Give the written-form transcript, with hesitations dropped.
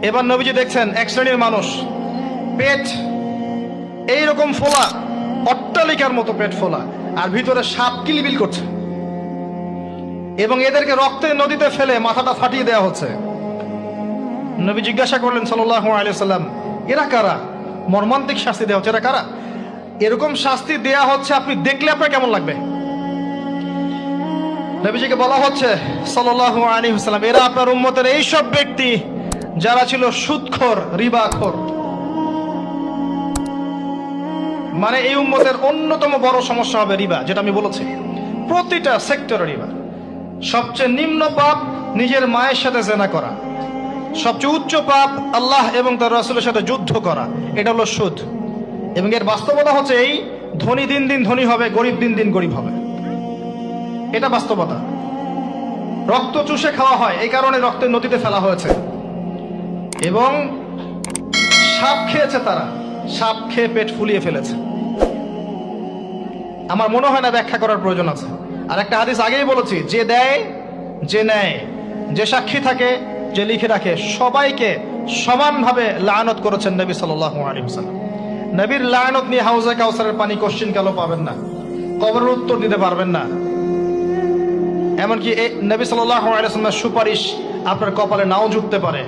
এবার নবীজি দেখছেন এক শ্রেণীর মানুষ, পেট এইরকম ফোলা, অট্টালিকার মতো পেট ফোলা, আর ভিতরে সাপ কিলবিল করছে, এবং এদেরকে রক্তের নদীতে ফেলে মাথাটা ফাটিয়ে দেওয়া হচ্ছে। নবী জিজ্ঞাসা করলেন সাল্লাল্লাহু আলাইহি ওয়াসাল্লাম, এরা কারা? মর্মান্তিক শাস্তি দেওয়া হচ্ছে, এরা কারা? এরকম শাস্তি দেয়া হচ্ছে, আপনি দেখলে আপনার কেমন লাগবে? নবীজিকে বলা হচ্ছে সাল্লাল্লাহু আলাইহি ওয়াসাল্লাম, এরা আপনার উম্মতের এই সব ব্যক্তি যারা ছিল সুদখোর, রিবাখোর। মানে এই উম্মতের অন্যতম বড় সমস্যা হবে রিবা, যেটা আমি বলেছি, প্রতিটা সেক্টরে রিবা। সবচেয়ে নিম্ন পাপ নিজের মায়ের সাথে জেনা করা, সবচেয়ে উচ্চ পাপ আল্লাহ এবং তার রাসূলের সাথে যুদ্ধ করা, এটা হলো সুদ। এবং এর বাস্তবতা হচ্ছে এই, ধনী দিন দিন ধনী হবে, গরিব দিন দিন গরিব হবে, এটা বাস্তবতা। রক্ত চুষে খাওয়া হয়, এই কারণে রক্তের নদীতে ফেলা হয়েছে। এবং সাপ খেয়েছে তারা, সাপ খেয়ে পেট ফুলিয়ে ফেলেছে। আমার মনে হয় না ব্যাখ্যা করার প্রয়োজন আছে। আর একটা হাদিস আগেই বলেছি, যে দেয়, যে নেয়, যে সাক্ষী থাকে, যে লিখে রাখে, সবাইকে সমানভাবে লানত করেছেন নবী সাল্লাল্লাহু আলাইহি ওয়াসাল্লাম। নবীর লানত নিয়ে হাউজে কাউসারের পানি কোশ্চিন কালো পাবেন না, কবরের উত্তর দিতে পারবেন না। এমনকি নবী সাল্লাল্লাহু আলাইহি ওয়াসাল্লামের সুপারিশ আপনার কপালে নাও জুটতে পারে।